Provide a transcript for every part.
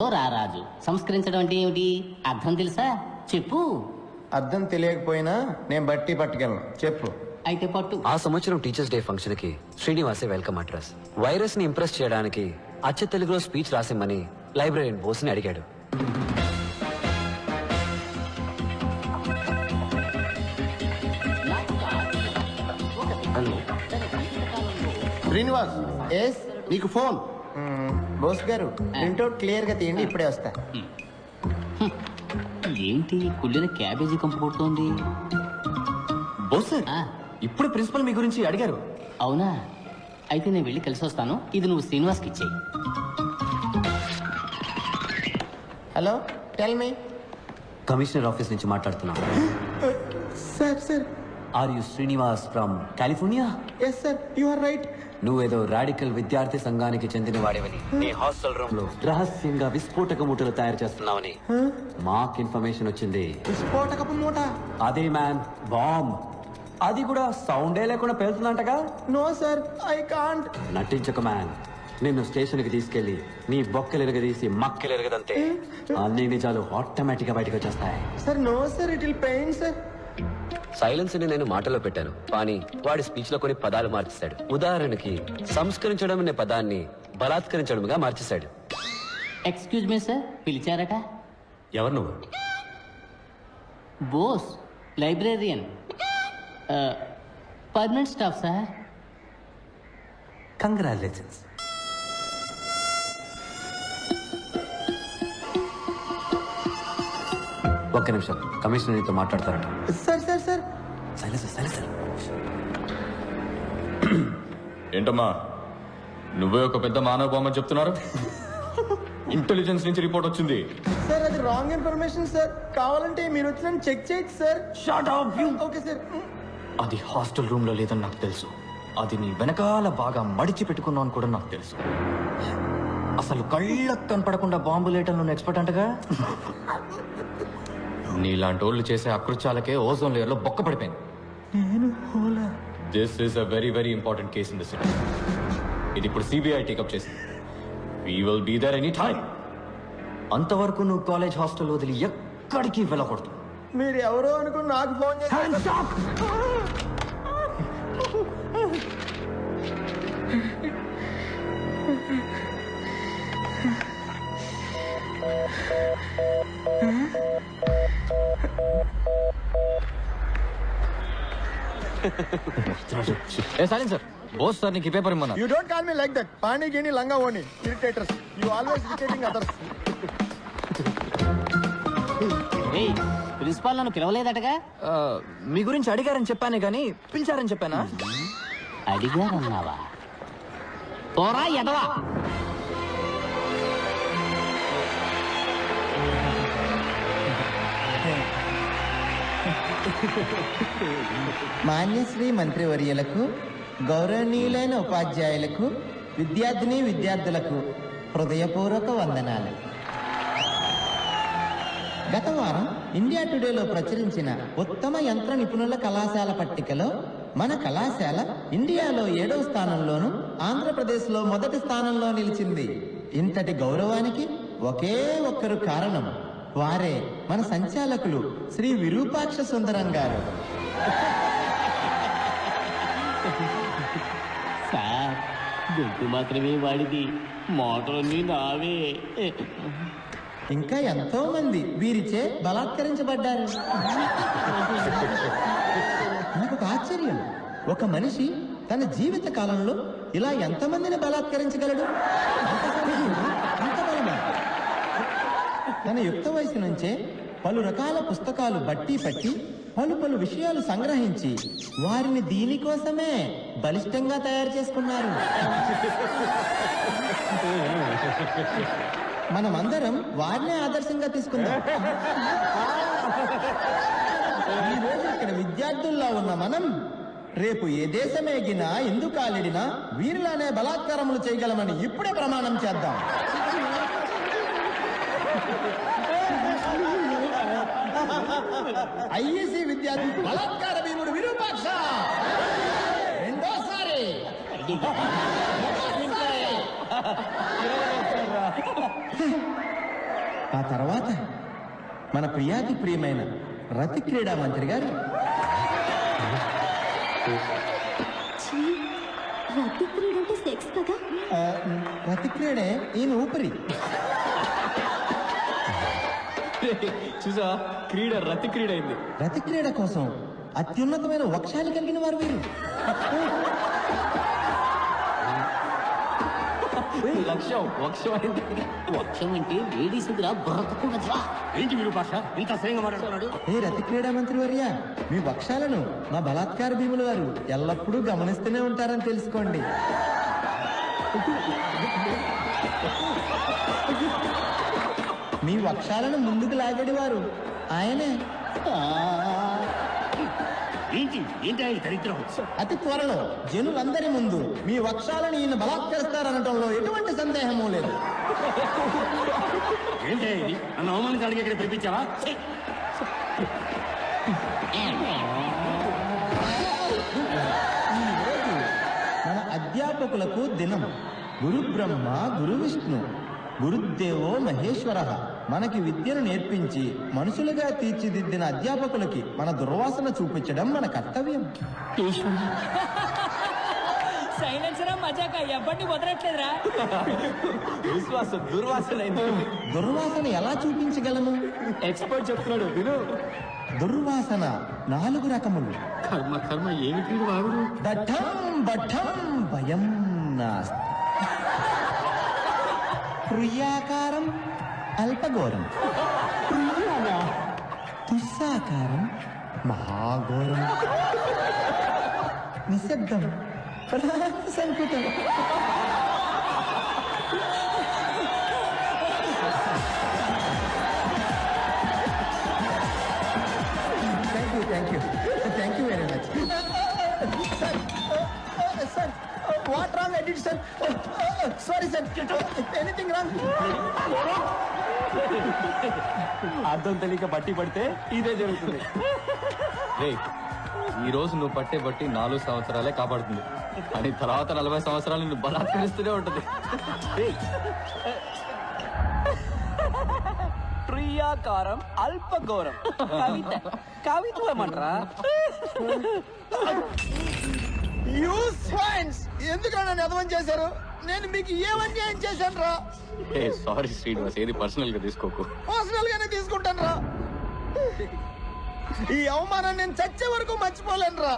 రారాజు సంస్కరించడం అంటే ఏమిటి? అర్థం తెలుసా? చెప్పు. అర్థం తెలియకపోయినా నేను బట్టి పట్టుకెళ్ళను. చెప్పు. అయితే పట్టు. ఆ సంవత్సరం టీచర్స్ డే ఫంక్షన్ కి శ్రీనివాసే వెల్కమ్ అడ్రస్. వైరస్ ని ఇంప్రెస్ చేయడానికి అచ్చ తెలుగులో స్పీచ్ రాసిమ్మని లైబ్రరీన్ బోస్ ని అడిగాడు. హలో శ్రీనివాస్. ఎస్, నీకు ఫోన్. బోస్ గారు ప్రింట్అవుట్ క్లియర్ గా తీయండి, ఇప్పుడే వస్తా. ఏంటి కుళ్ళిన క్యాబేజీ కంపు కొడుతోంది? బోస్ సార్, ఆ, ఇప్పుడు ప్రిన్సిపల్ మీ గురించి అడిగారు. అవునా? అయితే నేను వెళ్ళి కలిసి వస్తాను. ఇది నువ్వు శ్రీనివాస్కి ఇచ్చేయి. Hello, tell me. Commissioner office నుంచి మాట్లాడుతున్నా. Sir sir. Are you Srinivas from California? Yes sir, you are right. నువ్వేదో రాడికల్ విద్యార్థి సంఘానికి చెందిన వాడివని, నీ హాస్టల్ రూమ్ లో రహస్యంగా విస్ఫోటక మూటలు తయారు చేస్తున్నావని మాకు ఇన్ఫర్మేషన్ వచ్చింది. విస్ఫోటకపు మూట? అదే మ్యాన్, బాంబ్. అది కూడా సౌండే లేకుండా పేలుతుందంటగా. No sir, I can't. నటించక మ్యాన్. నిన్ను స్టేషన్ కి తీసుకెళ్లి నీ బొక్కలెరగదీసి మక్కలెరగదంతే అన్ని నిజాలు ఆటోమేటిక్ గా బయటకు వచ్చేస్తాయి. Sir no sir, it will pain sir. Silence ని నేను మాటలో పెట్టాను, కానీ వాడి స్పీచ్ లో కొన్ని పదాలు మార్చేశాడు. ఉదాహరణకి సంస్కరించడం అనే పదాన్ని బలాత్కరించడంగా మార్చేశాడు. ఎక్స్క్యూజ్ మీ సార్, పిలిచారట? ఎవరు నువ్వు? Bose, librarian, permanent staff sir. Congratulations. ఒక్క నిమిషం, కమిషనర్ నీతో మాట్లాడతారట. Sir sir sir. సైలెన్స్. ఏంటమ్మా, నువ్వే ఒక పెద్ద మానవ బొమ్మ చెప్తున్నారు? ఇంటెలిజెన్స్ నుంచి రిపోర్ట్ వచ్చింది. సార్ అది రాంగ్ ఇన్ఫర్మేషన్ సార్. కావాలంటే మీరు వచ్చి చెక్ చేయొచ్చు sir. Shut up you. Okay sir. అది హాస్టల్ రూమ్ లో లేదని నాకు తెలుసు. అది నీ వెనకాల బాగా మడిచి పెట్టుకున్నావు అని కూడా నాకు తెలుసు. అసలు కళ్ళకు కనపడకుండా బాంబు లేటంలో ఎక్స్పర్ట్ అంటగా. నీలాంటి వాళ్ళు చేసే అకృత్యాలకే ఓజోన్ లేయర్ లో బొక్క పడిపోయింది. This is a very very important case in the city. ఇది ఇప్పుడు సిబిఐ టేకప్ చేసింది. We will be there any time. అంతవరకు నువ్వు కాలేజ్ హాస్టల్ వదిలి ఎక్కడికి వెళ్ళకూడదు. మీరు ఎవరో అనుకుని నాకు ఫోన్ చేశారు. సార్, బోస్ సార్ నీకు ఈ paper ఇమ్మన్నా. You don't call me like that. Pani gini langa oni. Irritators. You always irritating others. ఏయ్, ప్రిన్సిపాల్ నన్ను పిలవలేదటగా? మీ గురించి అడిగారని చెప్పానే గానీ పిలిచారని చెప్పానా? అడిగారన్నావా? పోరా ఎదవా. మాన్యశ్రీ మంత్రివర్యులకు, గౌరవనీయులైన ఉపాధ్యాయులకు, విద్యార్థులకు హృదయపూర్వక వందనాలు. గత వారం ఇండియా టుడేలో ప్రచురించిన ఉత్తమ యంత్ర నిపుణుల కళాశాల పట్టికలో మన కళాశాల ఇండియాలో 7వ స్థానంలోను, ఆంధ్రప్రదేశ్లో మొదటి స్థానంలో నిలిచింది. ఇంతటి గౌరవానికి ఒకే ఒక్కరు కారణం. వారే మన సంచాలకులు శ్రీ విరూపాక్ష సుందరం గారు. సార్, గొంతు మాత్రమే వాడిది, మోటార్ని నావే. ఇంకా ఎంతో మంది వీరిచే బలాత్కరించబడ్డారు. నాకు ఒక ఆశ్చర్యం. ఒక మనిషి తన జీవిత కాలంలో ఇలా ఎంతమందిని బలాత్కరించగలడు? అంత బలమా? తన యుక్త వయసు నుంచే పలు రకాల పుస్తకాలు బట్టి పట్టి పలు విషయాలు సంగ్రహించి వారిని దీనికోసమే బలిష్టంగా తయారు చేసుకున్నారు. మనమందరం వారినే ఆదర్శంగా తీసుకుందాం. ఈ రోజు ఇక్కడ విద్యార్థుల్లో ఉన్న మనం రేపు ఏ దేశమేగినా ఎందుకు కాలిడినా వీరిలానే బలాత్కారములు చేయగలమని ఇప్పుడే ప్రమాణం చేద్దాం. ఐఏసీ విద్యార్థి బలాత్కార భీముడు విరూపాక్ష రెండోసారి. ఆ తర్వాత మన ప్రియాతి ప్రియమైన రతి క్రీడా మంత్రి గారు ఛీ, రతి క్రీడ అంటే సెక్స్ కదా. ఆ, రతి క్రీడే ఈయన ఊపిరి. చూసా, క్రీడ రతి క్రీడ అయింది. రతి క్రీడ కోసం అత్యున్నతమైన వక్షాలు కలిగిన వారు వీరు. లక్ష్యం వక్షం అయింది. వక్షం అంటే లేడీస్ ఎదురా బ్రతకూడదురా. ఏంటి మీరు భాష ఇంత అసహ్యంగా మాట్లాడుతున్నాడు? ఏ రతి క్రీడా మంత్రి వర్య, మీ వక్షాలను మా బలాత్కార భీములు వారు ఎల్లప్పుడూ గమనిస్తూనే ఉంటారని తెలుసుకోండి. మీ వక్షాలను ముందుకు లాగడి వారు ఆయనే. ఏంటి ఏంటి ఆయన దరిద్రం? అతి త్వరలో జనులందరి ముందు మీ వక్షాలను ఈయన బలాత్కరిస్తారనటంలో ఎటువంటి సందేహమూ లేదు. ఏంటి ఇది? నన్ను అవమానించడానికి ఇక్కడ పిలిపించావా? ఛీ! ఈరోజు మన అధ్యాపకులకు దినం. గురు బ్రహ్మ గురు విష్ణు గురుదేవో మహేశ్వర. మనకి విద్యను నేర్పించి మనుషులుగా తీర్చిదిద్దిన అధ్యాపకులకి మన దుర్వాసన చూపించడం మన కర్తవ్యం. సైలెన్సరా మజాక ఎవ్వడిని వదలట్లేదురా. విశ్వాసం దుర్వాసన అయింది. దుర్వాసన ఎలా చూపించగలము? ఎక్స్పర్ట్ చెప్తున్నాడు విను. దుర్వాసన 4 రకములు. కర్మ కర్మ ఏమిటి వాగుడు? దఠం బఠం భయం నాస్తి. ప్రియాకారం అల్పఘోరం, దుస్సాకారం మహాఘోరం, నిశ్శబ్దం సంకుటం. Thank you very much sir. What wrong I did sir? Sorry sir, anything wrong? అర్థం తెలియక బట్టి పడితే ఇదే జరుగుతుంది. ఈ రోజు నువ్వు పట్టే బట్టి 4 సంవత్సరాలే కాపాడుతుంది, అని తర్వాత 40 సంవత్సరాలు నువ్వు బలాత్కరిస్తూనే ఉంటుంది. ప్రియాకారం అల్పఘోరం కవిత కవిత్వం అంటారా? ఎందుకు నన్ను అర్థం చేశారు? నేను మీకు ఏమన్యాయం చేశాను రా? సారీ శ్రీనివాస్, ఏది పర్సనల్ గా తీసుకోకు. పర్సనల్ గానే తీసుకుంటాను రా. ఈ అవమానం నేను చచ్చే వరకు మర్చిపోలేను రా.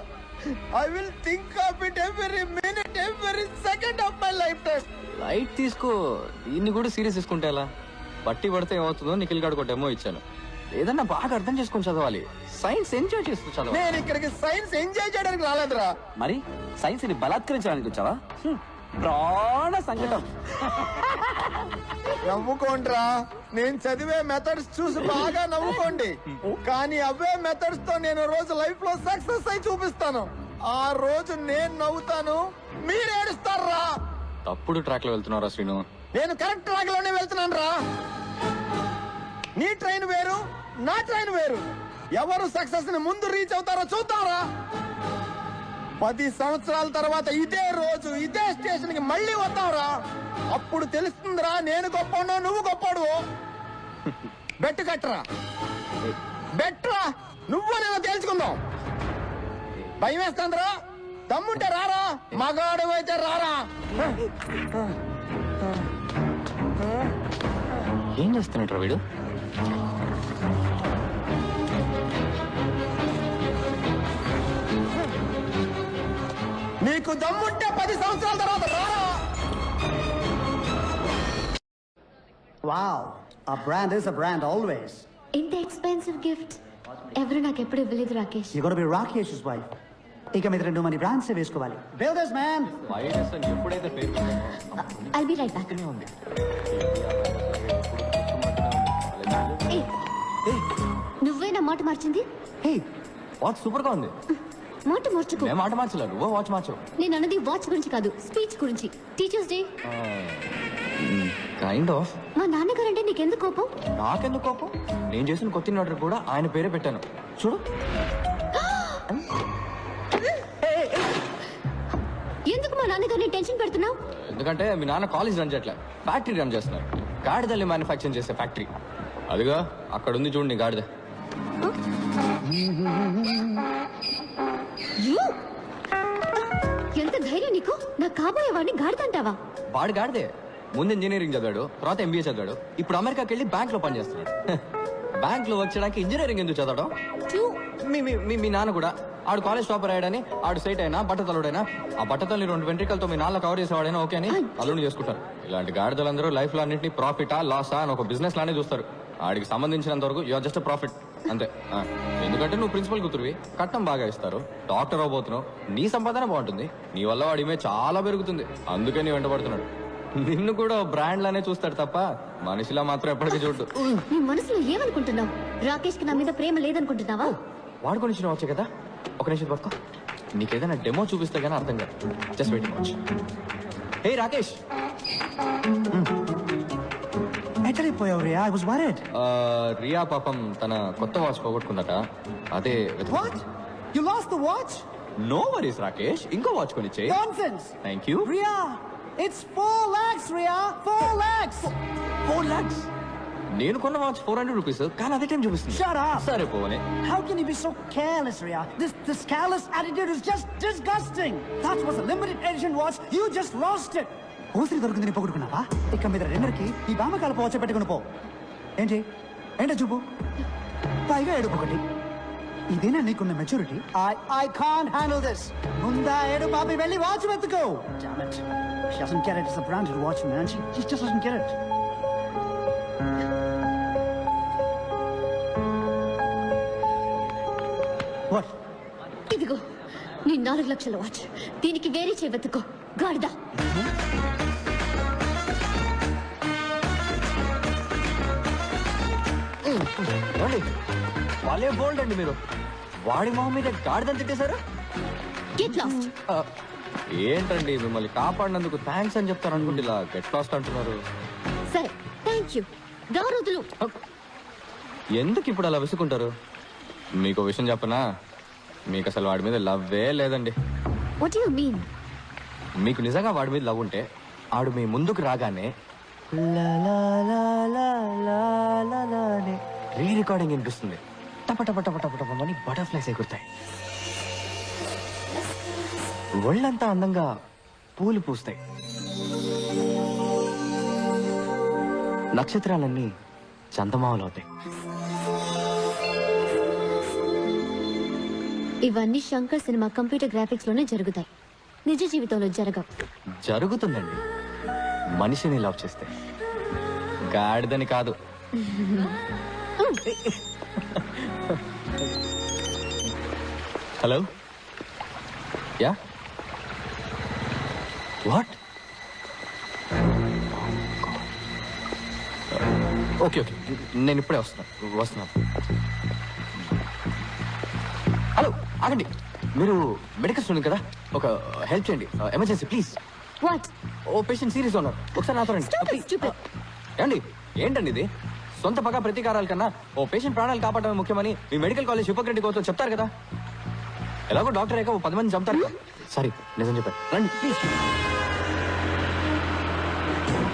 I will think of it every minute, every second of my life time. Light తీసుకో, దీన్ని కూడా సీరియస్ తీసుకుంటే ఎలా? బట్టి పడితే ఏమవుతుందో నిఖిల్ గాడు కొట్టేమో ఇచ్చాను. ఏదన్నా బాగా అర్థం చేసుకొని చదవాలి. సైన్స్ ఎంజాయ్ చేస్తూ చదవాలి. నేను ఇక్కడికి సైన్స్ ఎంజాయ్ చేయడానికి రాలేదురా. మరి సైన్స్ ని బలాత్కరించడానికి వచ్చావా? ప్రాణ సంకటం. నవ్వుకోండిరా. నేను చదివే మెథడ్స్ చూసి బాగా నవ్వుకోండి. కానీ అవే మెథడ్స్ తో నేను రోజు లైఫ్ లో సక్సెస్ అయి చూపిస్తాను. ఆ రోజు నేను నవ్వుతాను, మీరు ఏడుస్తారా. తప్పుడు ట్రాక్ లో వెళ్తున్నారా శ్రీను? నేను కరెక్ట్ ట్రాక్ లోనే వెళ్తున్నాను రా. నీ ట్రైన్ వేరు, నా ట్రైన్ వేరు. ఎవరు సక్సెస్ ని ముందు రీచ్ అవుతారో చూద్దాంరా. 10 సంవత్సరాల తర్వాత ఇదే రోజు ఇదే స్టేషన్ కి మళ్ళీ వద్దాంరా. అప్పుడు తెలుస్తుందిరా నేను గొప్పనో నువ్వు గొప్పడు. బెట్టు కట్టరా, బెట్రా. నువ్వు నేను తేల్చుకుందాం. భయం వేస్తుందిరా. దమ్ముంటే రారా, మగాడు అయితే రారా. ఏం చేస్తున్నట్టు వీడు? నీకు దమ్ముంటే 10 సంవత్సరాల తర్వాత రారా. Wow, a brand is a brand always. ఇంత ఎక్స్పెన్సివ్ గిఫ్ట్ ఎవరు నాకు ఎప్పుడు ఇవ్వలేదు Rakesh. You gotta be Rakesh's wife. ఇక మీద 2 మంది బ్రాండ్స్ వేసుకోవాలి. Builders man. వైరస్ అని ఎప్పుడైతే పేరు పెట్టానో ఐల్ బి రైట్ బ్యాక్. ఉంది. నువ్వే నా మాట మార్చింది. హే, వాచ్ సూపర్ గా ఉంది. మాట మార్చుకో. నేను మాట మార్చలే, నువ్వు వాచ్ మార్చు. నేను అన్నది వాచ్ గురించి కాదు, స్పీచ్ గురించి. Teachers day. Kind of. మా నాన్నగారంటే నీకెందుకు కోపం? నాకెందుకు కోపం? నేను చేసిన కొత్త ఆర్డర్ కూడా ఆయన పేరే పెట్టాను. చూడు. ఎందుకు మా నాన్నగారిని టెన్షన్ పెడుతున్నావు? ఎందుకంటే మీ నాన్న కాలేజ్ రన్ చేయట్లే, ఫ్యాక్టరీ రన్ చేస్తున్నారు. గాడిదల్ని మ్యానుఫ్యాక్చర్ చేసే ఫ్యాక్టరీ. అదిగా అక్కడ ఉంది చూడండి గాడిద. You? ఎంత ధైర్యం నీకు? నా కాబోయే వాడిని గాడిదంటావా? వాడు గాడిదే. ముందు ఇంజనీరింగ్ చదివాడు, తర్వాత ఎంబీఏ చదివాడు, ఇప్పుడు అమెరికాకి వెళ్ళి బ్యాంక్ లో పనిచేస్తున్నాడు. బ్యాంక్ లో వర్క్ చేయడానికి ఇంజనీరింగ్ ఎందుకు చదవడం? మీ నాన్న కూడా ఆడు కాలేజ్ టాపర్ అయ్యాడని, ఆడు సైట్ అయినా బట్టతలుడైనా, ఆ బట్టతల్ని 2 వెంట్రికలతో మీ నాన్న కవర్ చేసేవాడైనా ఓకే అని అల్లుని చేసుకుంటారు. ఇలాంటి గాడిదలందరూ లైఫ్ లో అన్నింటినీ ప్రాఫిటా లాసా అని ఒక బిజినెస్ లానే చూస్తారు. ఆడికి సంబంధించినంత వరకు యువర్ జస్ట్ ప్రాఫిట్ అంతే. ఎందుకంటే నువ్వు ప్రిన్సిపల్ కూతురువి, కట్నం బాగా ఇస్తారు, డాక్టర్ అవబోతున్నావు, నీ సంపాదన బాగుంటుంది, నీ వల్ల వాడి మీద చాలా పెరుగుతుంది, అందుకే నీ వెంటబడుతున్నాడు. నిన్ను కూడా బ్రాండ్ లానే చూస్తాడు తప్ప మనిషిలా మాత్రం ఎప్పటికీ చూడు. నీ మనసులో ఏమనుకుంటున్నావు? రాకేష్ కి నా మీద ప్రేమ లేదనుకుంటున్నావా? వాడు గురించి వచ్చే కదా, ఒక నిమిషం పట్టుకో, నీకేదైనా డెమో చూపిస్తే గానీ అర్థం కాదు. Just waiting watch. Hey Rakesh, ఎక్కడిపోయావు Riya? I was worried. Riya పాపం తన కొత్త వాచ్ పోగొట్టుకుందట, అదే What? You lost the watch? No worries Rakesh, ఇంకో వాచ్ కొనిచ్చే. Nonsense. Thank you. Ria, it's 4 lakhs, Ria. 4 lakhs. 4 lakhs. నేను కొన్న వాచ్ 400 రూపీస్, కానీ అదే టైం చూపిస్తుంది. Shut up. సరే పోనే. How can you be so careless, Ria? This careless attitude is just disgusting. That was a limited edition watch. You just lost it. ఓసిరి దొరికిందని పొగుడుకున్నావా? ఇక మీద రెండర్కి ఈ బామకాల పోవచ్చ పెట్టుకుని పో. ఏంటి ఏంటో చూపు, పైగా ఏడుపు ఒకటి. ఇదేనా నీకున్న maturity? I can't handle this. ముందా ఏడు బాబి వెళ్ళి watch వెతుకో. Damn it. She doesn't get it. It's a branded watch, man. She just doesn't get it. What? ఇదిగో నీ 4 లక్షల వాచ్. దీనికి వేరే చేయవెత్తుకో గాడిదా. వాళ్ళే బోల్డ్ అండి మీరు. వాడి మొహం మీద గాడిదని తిట్టేశారు. Get lost. ఏంటండి మిమ్మల్ని కాపాడినందుకు థ్యాంక్స్ అని చెప్తారు అనుకుంటే ఇలా గెట్ లాస్ట్ అంటున్నారు. సరే థ్యాంక్ యూ. దారుదులు. ఎందుకు ఇప్పుడు అలా విసుకుంటారు? మీకు విషయం చెప్పనా, మీకు అసలు వాడి మీద లవ్వే లేదండి. What you mean? మీకు నిజంగా వాడి మీద లవ్ ఉంటే ఆడు మీ ముందుకు రాగానే రీ రికార్డింగ్ వినిపిస్తుంది. టప టప టప టప టపని బటర్ఫ్లైస్ ఎగురుతాయి, ఒళ్ళంతా అందంగా పూలు పూస్తాయి, నక్షత్రాలన్నీ చందమామలు అవుతాయి. ఇవన్నీ శంకర్ సినిమా కంప్యూటర్ గ్రాఫిక్స్ లోనే జరుగుతాయి, నిజ జీవితంలో జరగవు. జరుగుతుందండి, మనిషిని లవ్ చేస్తే, గాడిదని కాదు. Hello, yeah, what? Okay okay, నేను ఇప్పుడే వస్తున్నాను. హలో, ఆగండి, మీరు మెడికల్ స్టూడెంట్ కదా, ఒక హెల్ప్ చేయండి, ఎమర్జెన్సీ ప్లీజ్. వాట్? ఓ పేషెంట్ సీరియస్ ఉన్నారు, ఒకసారి నాతో రండి. Stupid. ఏమండి, ఏంటండి ఇది? సొంత పగ ప్రతీకారాల కన్నా ఓ పేషెంట్ ప్రాణాలు కాపాడమే ముఖ్యమని మీ మెడికల్ కాలేజ్ హిపోక్రటిక్ అవుతో చెప్తారు కదా. ఎలాగో డాక్టర్ అయ్యాక ఓ 10 మంది చంపుతారు. సారీ, నిజం చెప్పారు. రండి ప్లీజ్.